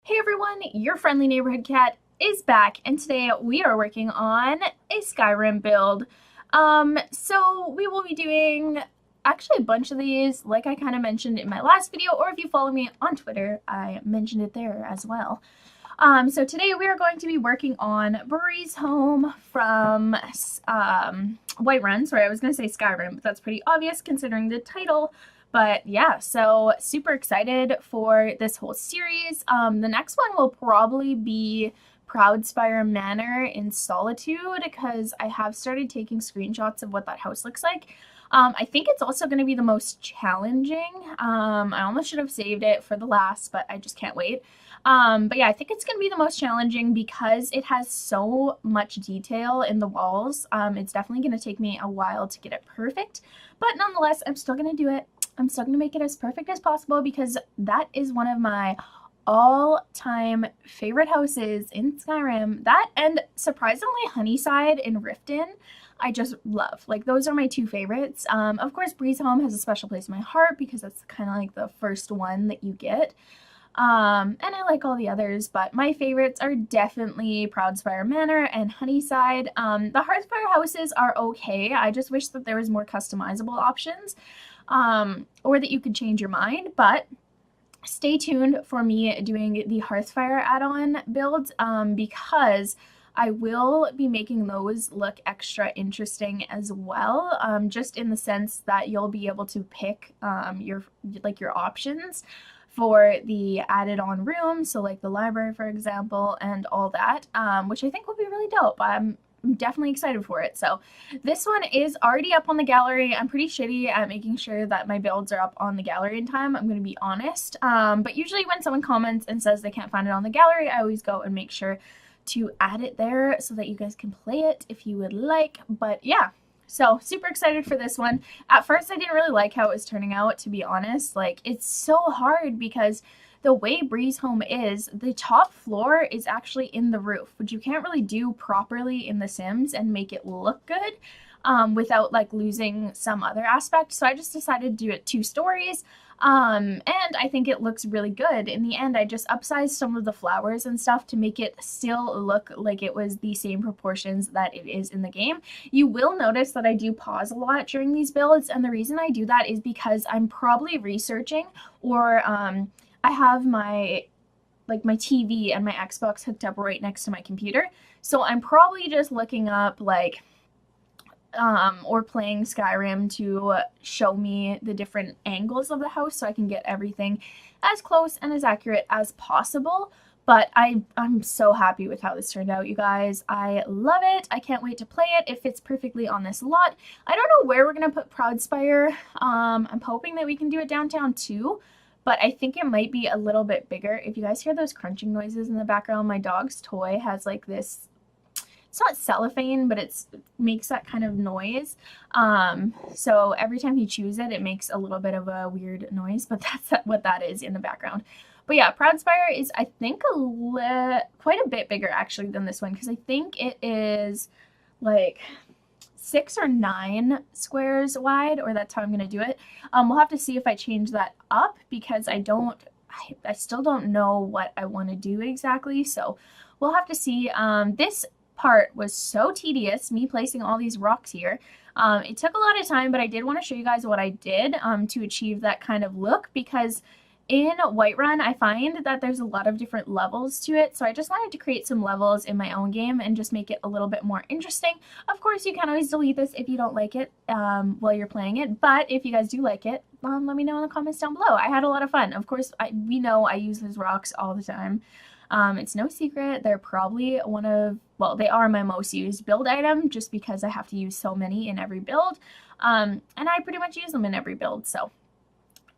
Hey everyone, your friendly neighborhood cat is back, and today we are working on a Skyrim build. So we will be doing actually a bunch of these, like I kind of mentioned in my last video, or if you follow me on Twitter, I mentioned it there as well. So today we are going to be working on Breezehome from Whiterun. Sorry, I was going to say Skyrim, but that's pretty obvious considering the title. But yeah, so super excited for this whole series. The next one will probably be Proudspire Manor in Solitude because I have started taking screenshots of what that house looks like. I think it's also going to be the most challenging. I almost should have saved it for the last, but I just can't wait. But yeah, I think it's going to be the most challenging because it has so much detail in the walls. It's definitely going to take me a while to get it perfect, but nonetheless, I'm still going to do it. I'm still going to make it as perfect as possible because that is one of my all-time favorite houses in Skyrim. That and surprisingly Honeyside in Riften, I just love. Like, those are my two favorites. Of course, Breezehome has a special place in my heart because that's kind of like the first one that you get. And I like all the others, but my favorites are definitely Proudspire Manor and Honeyside. The Hearthfire houses are okay. I just wish that there was more customizable options, or that you could change your mind, but stay tuned for me doing the Hearthfire add-on builds, because I will be making those look extra interesting as well, just in the sense that you'll be able to pick your options for the added on rooms, so like the library for example and all that, which I think will be really dope. I'm definitely excited for it. So this one is already up on the gallery. I'm pretty shitty at making sure that my builds are up on the gallery in time, I'm going to be honest, but usually when someone comments and says they can't find it on the gallery, I always go and make sure to add it there so that you guys can play it if you would like. But yeah, so super excited for this one. At first I didn't really like how it was turning out, to be honest. Like, it's so hard because the way Breezehome is, the top floor is actually in the roof, which you can't really do properly in The Sims and make it look good without like losing some other aspect. So I just decided to do it 2 stories. And I think it looks really good. In the end, I just upsized some of the flowers and stuff to make it still look like it was the same proportions that it is in the game. You will notice that I do pause a lot during these builds, and the reason I do that is because I'm probably researching, or I have my TV and my Xbox hooked up right next to my computer. So I'm probably just looking up like or playing Skyrim to show me the different angles of the house so I can get everything as close and as accurate as possible. But I'm so happy with how this turned out, you guys. I love it. I can't wait to play it. It fits perfectly on this lot. I don't know where we're going to put Proudspire. I'm hoping that we can do it downtown too, but I think it might be a little bit bigger. If you guys hear those crunching noises in the background, my dog's toy has like this, it's not cellophane, but it makes that kind of noise. So every time you chews it, it makes a little bit of a weird noise, but that's what that is in the background. But yeah, Proudspire is, I think, quite a bit bigger actually than this one, because I think it is like 6 or 9 squares wide, or that's how I'm going to do it. We'll have to see if I change that up because I still don't know what I want to do exactly, so we'll have to see. This part was so tedious, me placing all these rocks here. It took a lot of time, but I did want to show you guys what I did to achieve that kind of look, because in Whiterun, I find that there's a lot of different levels to it, so I just wanted to create some levels in my own game and just make it a little bit more interesting. Of course, you can always delete this if you don't like it while you're playing it, but if you guys do like it, let me know in the comments down below. I had a lot of fun. Of course, we know I use those rocks all the time. It's no secret. They're probably they are my most used build item just because I have to use so many in every build. And I pretty much use them in every build, so.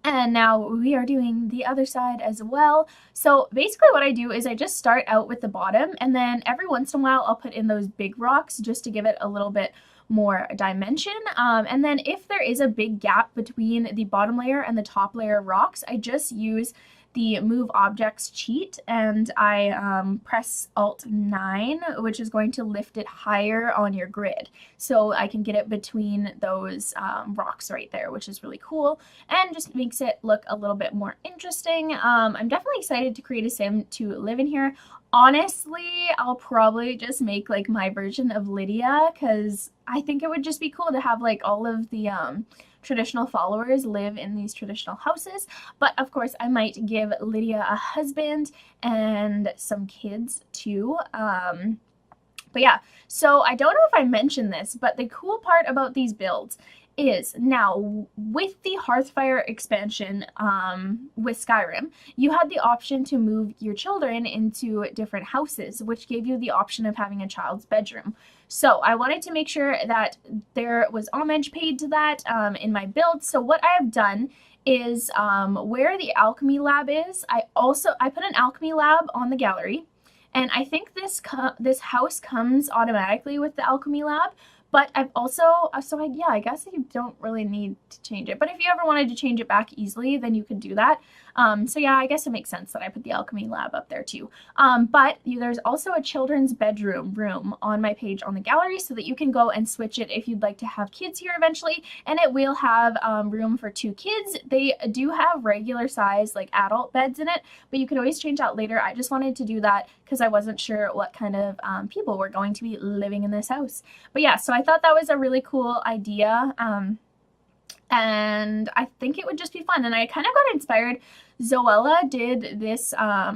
And now we are doing the other side as well. So basically what I do is I just start out with the bottom, and then every once in a while I'll put in those big rocks just to give it a little bit more dimension. And then if there is a big gap between the bottom layer and the top layer of rocks, I just use the move objects cheat, and I press Alt 9, which is going to lift it higher on your grid. So I can get it between those rocks right there, which is really cool and just makes it look a little bit more interesting. I'm definitely excited to create a sim to live in here. Honestly, I'll probably just make like my version of Lydia, because I think it would just be cool to have like all of the traditional followers live in these traditional houses. But of course, I might give Lydia a husband and some kids too. But yeah, so I don't know if I mentioned this, but the cool part about these builds is now with the Hearthfire expansion with Skyrim, you had the option to move your children into different houses, which gave you the option of having a child's bedroom. So I wanted to make sure that there was homage paid to that in my build. So what I have done is where the alchemy lab is, I put an alchemy lab on the gallery. And I think this house comes automatically with the alchemy lab, but I've also, yeah, I guess you don't really need to change it. But if you ever wanted to change it back easily, then you could do that. So yeah, I guess it makes sense that I put the alchemy lab up there too. But there's also a children's bedroom room on my page on the gallery, so that you can go and switch it if you'd like to have kids here eventually. And it will have room for 2 kids. They do have regular size like adult beds in it, but you can always change that later. I just wanted to do that because I wasn't sure what kind of people were going to be living in this house. But yeah, so I thought that was a really cool idea. And I think it would just be fun. And I kind of got inspired. Zoella did this, I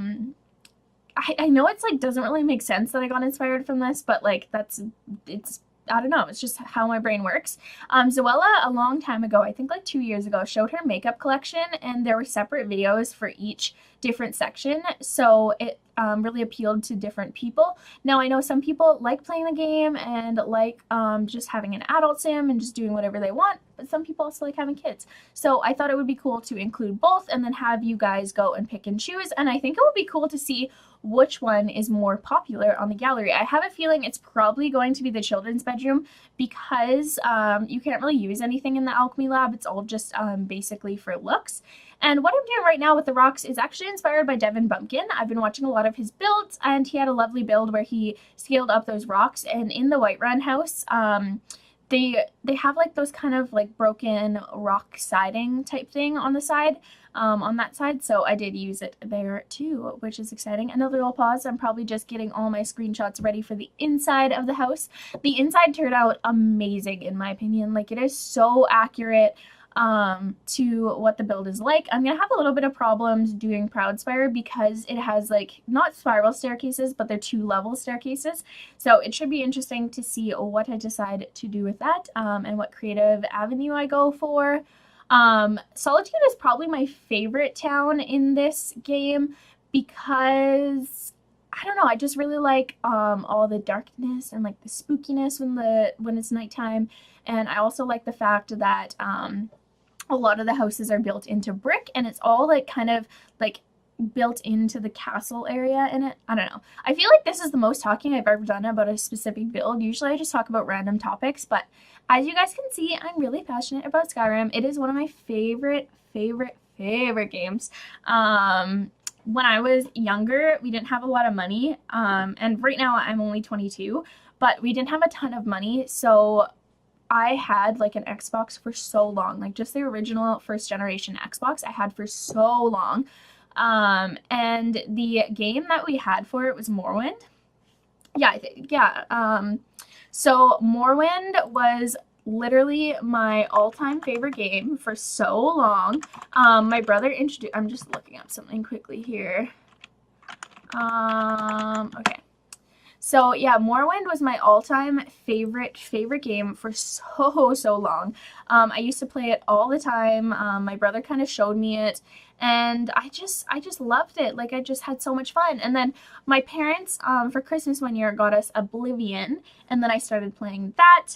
know it's like doesn't really make sense that I got inspired from this, but like I don't know, it's just how my brain works. Zoella, a long time ago, I think like 2 years ago, showed her makeup collection, and there were separate videos for each different section, so it really appealed to different people. Now, I know some people like playing the game and like just having an adult sim and just doing whatever they want, but some people also like having kids. So I thought it would be cool to include both and then have you guys go and pick and choose, and I think it would be cool to see which one is more popular on the gallery. I have a feeling it's probably going to be the children's bedroom, because you can't really use anything in the alchemy lab. It's all just basically for looks. And what I'm doing right now with the rocks is actually inspired by Devin Bumpkin. I've been watching a lot of his builds, and he had a lovely build where he scaled up those rocks. And in the Whiterun house, they have like those kind of like broken rock siding type thing on the side, on that side. So I did use it there too, which is exciting. Another little pause. I'm probably just getting all my screenshots ready for the inside of the house. The inside turned out amazing in my opinion. Like, it is so accurate to what the build is like. I'm gonna have a little bit of problems doing Proudspire because it has like not spiral staircases, but they're 2-level staircases. So it should be interesting to see what I decide to do with that, and what creative avenue I go for. Solitude is probably my favorite town in this game because I don't know, I just really like all the darkness and like the spookiness when it's nighttime. And I also like the fact that a lot of the houses are built into brick, and it's all like kind of like built into the castle area in it. I don't know. I feel like this is the most talking I've ever done about a specific build. Usually I just talk about random topics, but as you guys can see, I'm really passionate about Skyrim. It is one of my favorite games. When I was younger, we didn't have a lot of money, and right now I'm only 22, but we didn't have a ton of money, so I had like an Xbox for so long, like just the original first generation Xbox I had for so long. And the game that we had for it was Morrowind. Yeah, so Morrowind was literally my all-time favorite game for so long. My brother introduced, I'm just looking up something quickly here. Okay. So yeah, Morrowind was my all-time favorite game for so long. I used to play it all the time. My brother kind of showed me it, and I just loved it. Like, I just had so much fun. And then my parents for Christmas one year got us Oblivion, and then I started playing that.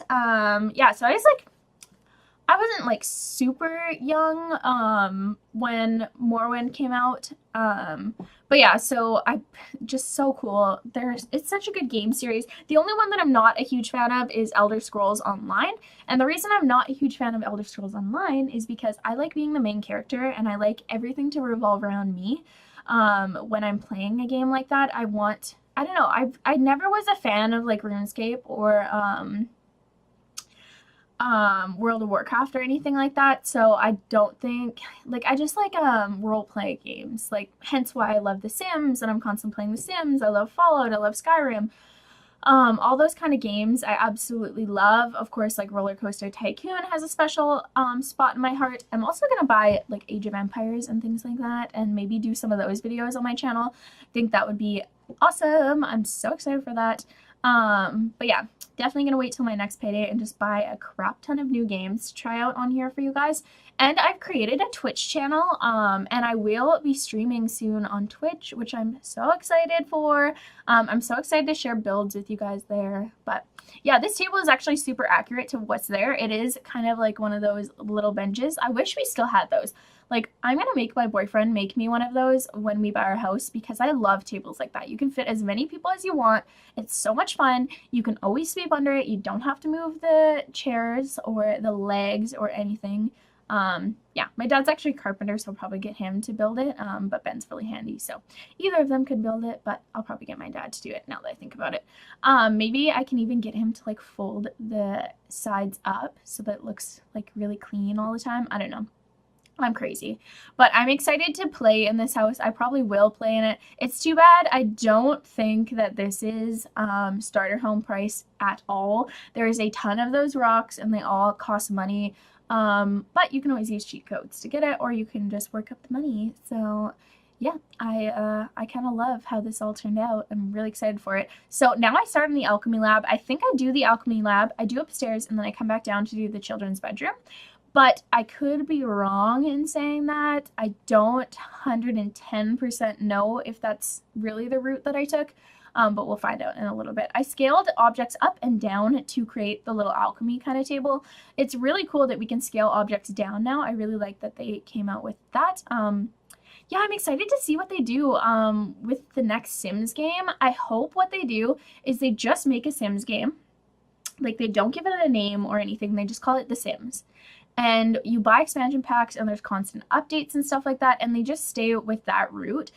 Yeah, so I was like I wasn't like super young when Morrowind came out. But yeah, so I just so cool. It's such a good game series. The only one that I'm not a huge fan of is Elder Scrolls Online. And the reason I'm not a huge fan of Elder Scrolls Online is because I like being the main character and I like everything to revolve around me. When I'm playing a game like that, I don't know, I never was a fan of like RuneScape or World of Warcraft or anything like that, so I don't think, like, I just like role play games, like, hence why I love The Sims and I'm constantly playing The Sims. I love Fallout, I love Skyrim, all those kind of games I absolutely love. Of course, like Roller Coaster Tycoon has a special spot in my heart. I'm also gonna buy like Age of Empires and things like that and maybe do some of those videos on my channel. I think that would be awesome. I'm so excited for that. But yeah, definitely gonna wait till my next payday and just buy a crap ton of new games to try out on here for you guys. And I've created a Twitch channel, and I will be streaming soon on Twitch, which I'm so excited for. I'm so excited to share builds with you guys there. But yeah, this table is actually super accurate to what's there. It is kind of like one of those little benches. I wish we still had those. Like, I'm gonna make my boyfriend make me one of those when we buy our house because I love tables like that. You can fit as many people as you want. It's so much fun. You can always sweep under it. You don't have to move the chairs or the legs or anything. Yeah, my dad's actually a carpenter, so I'll probably get him to build it, but Ben's really handy, so either of them could build it, but I'll probably get my dad to do it now that I think about it. Maybe I can even get him to like fold the sides up so that it looks like really clean all the time. I don't know. I'm crazy, but I'm excited to play in this house. I probably will play in it. It's too bad I don't think that this is starter home price at all. There is a ton of those rocks and they all cost money, but you can always use cheat codes to get it, or you can just work up the money. So yeah, I kind of love how this all turned out. I'm really excited for it. So now I start in the alchemy lab. I think I do the alchemy lab. I do upstairs and then I come back down to do the children's bedroom. But I could be wrong in saying that. I don't 110% know if that's really the route that I took, but we'll find out in a little bit. I scaled objects up and down to create the little alchemy kind of table. It's really cool that we can scale objects down now. I really like that they came out with that. Yeah, I'm excited to see what they do with the next Sims game. I hope what they do is they just make a Sims game. Like, they don't give it a name or anything. They just call it The Sims. And you buy expansion packs and there's constant updates and stuff like that, and they just stay with that route.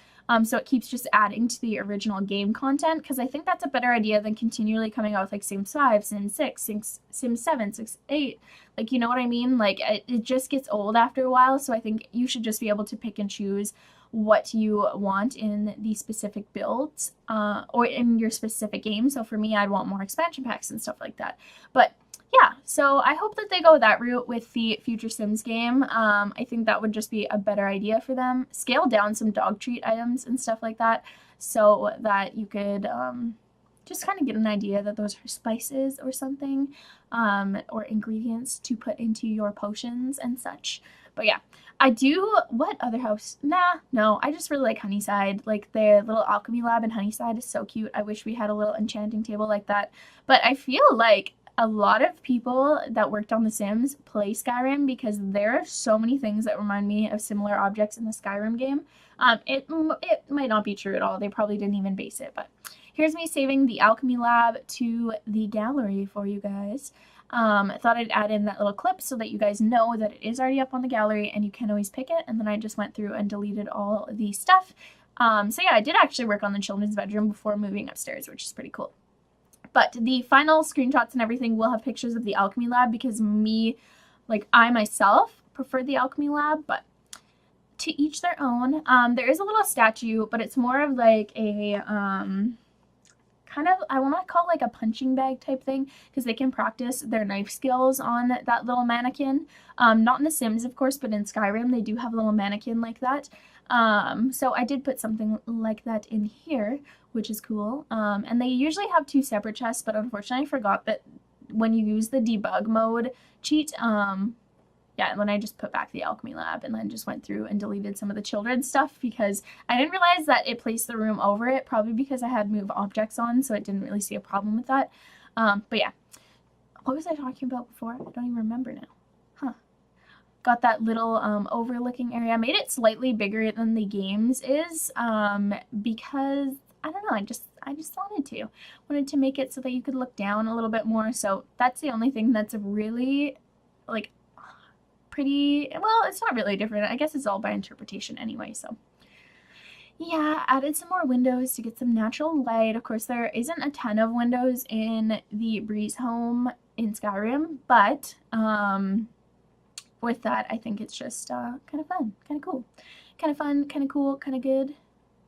So it keeps just adding to the original game content, because I think that's a better idea than continually coming out with like Sims 5, Sims 6, Sims 7, Sims 8. Like, you know what I mean? Like, it just gets old after a while, so I think you should just be able to pick and choose what you want in the specific builds, or in your specific game. So for me, I'd want more expansion packs and stuff like that. But yeah, so I hope that they go that route with the future Sims game. I think that would just be a better idea for them. Scale down some dog treat items and stuff like that so that you could just kind of get an idea that those are spices or something, or ingredients to put into your potions and such. But yeah, I do, what other house? Nah, no, I just really like Honeyside. Like, the little alchemy lab in Honeyside is so cute. I wish we had a little enchanting table like that. But I feel like a lot of people that worked on The Sims play Skyrim because there are so many things that remind me of similar objects in the Skyrim game. It might not be true at all. They probably didn't even base it, but here's me saving the alchemy lab to the gallery for you guys. I thought I'd add in that little clip so that you guys know that it is already up on the gallery and you can always pick it. And then I just went through and deleted all the stuff. So yeah, I did actually work on the children's bedroom before moving upstairs, which is pretty cool. But the final screenshots and everything will have pictures of the alchemy lab because I myself prefer the alchemy lab, but to each their own. There is a little statue, but it's more of like a kind of, I want to call it like a punching bag type thing, because they can practice their knife skills on that little mannequin. Not in The Sims, of course, but in Skyrim they do have a little mannequin like that. So I did put something like that in here, which is cool. And they usually have two separate chests, but unfortunately I forgot that when you use the debug mode cheat, yeah, and then I just put back the alchemy lab and then just went through and deleted some of the children's stuff because I didn't realize that it placed the room over it, probably because I had move objects on, so it didn't really see a problem with that. But yeah, what was I talking about before? I don't even remember now. Huh. got that little overlooking area. I made it slightly bigger than the games is because I don't know, I just wanted to make it so that you could look down a little bit more. So that's the only thing that's really like pretty, well, it's not really different. I guess it's all by interpretation anyway. So yeah, added some more windows to get some natural light. Of course, there isn't a ton of windows in the Breezehome in Skyrim, but with that, I think it's just kind of fun, kind of cool, kind of fun, kind of cool, kind of good.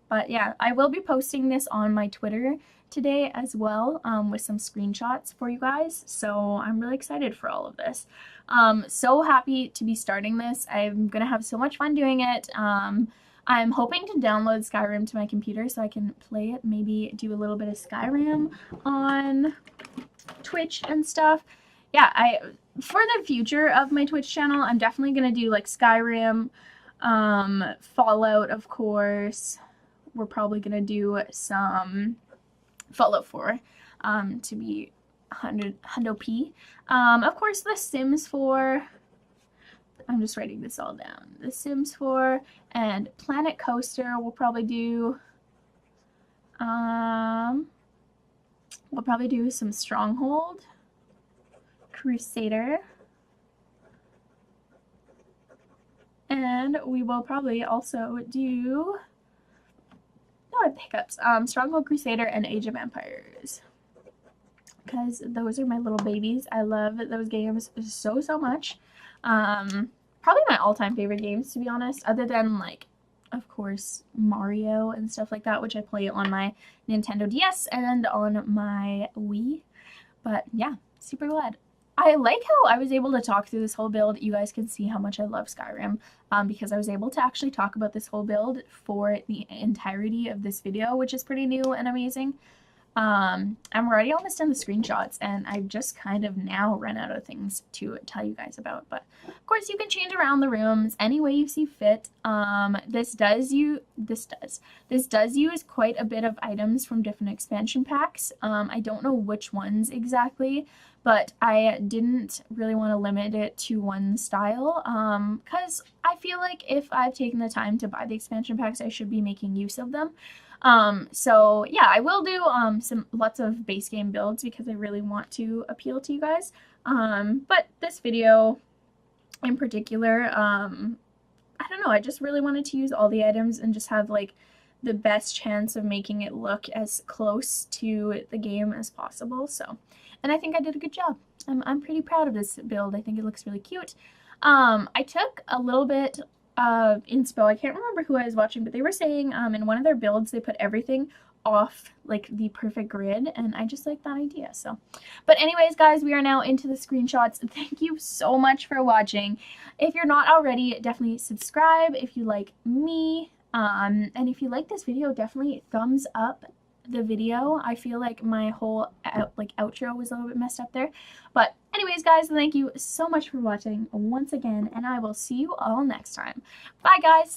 But yeah, I will be posting this on my Twitter today as well with some screenshots for you guys. So I'm really excited for all of this. So happy to be starting this. I'm going to have so much fun doing it. I'm hoping to download Skyrim to my computer so I can play it, maybe do a little bit of Skyrim on Twitch and stuff. Yeah, for the future of my Twitch channel, I'm definitely going to do like Skyrim, Fallout, of course. We're probably going to do some Fallout 4 to be 100p. Of course, The Sims 4. I'm just writing this all down. The Sims 4 and Planet Coaster we'll probably do. We'll probably do some Stronghold, Crusader, and we will probably also do pickups. Stronghold, Crusader, and Age of Empires. Because those are my little babies. I love those games so much. Probably my all-time favorite games, to be honest, other than, like, of course, Mario and stuff like that, which I play on my Nintendo DS and on my Wii. But yeah, super glad. I like how I was able to talk through this whole build. You guys can see how much I love Skyrim because I was able to actually talk about this whole build for the entirety of this video, which is pretty new and amazing. I'm already almost done the screenshots, and I've just kind of now run out of things to tell you guys about. But of course, you can change around the rooms any way you see fit. This does use quite a bit of items from different expansion packs. I don't know which ones exactly, but I didn't really want to limit it to one style because I feel like if I've taken the time to buy the expansion packs, I should be making use of them. So yeah, I will do lots of base game builds because I really want to appeal to you guys. But this video in particular, I don't know, I just really wanted to use all the items and just have like the best chance of making it look as close to the game as possible. So, and I think I did a good job. I'm pretty proud of this build. I think it looks really cute. I took a little bit of inspo. I can't remember who I was watching, but they were saying in one of their builds they put everything off like the perfect grid, and I just like that idea. So, but anyways, guys, we are now into the screenshots. Thank you so much for watching. If you're not already, definitely subscribe if you like me, and if you like this video, definitely thumbs up the video. I feel like my whole outro was a little bit messed up there, but anyways, guys, thank you so much for watching once again, and I will see you all next time. Bye, guys.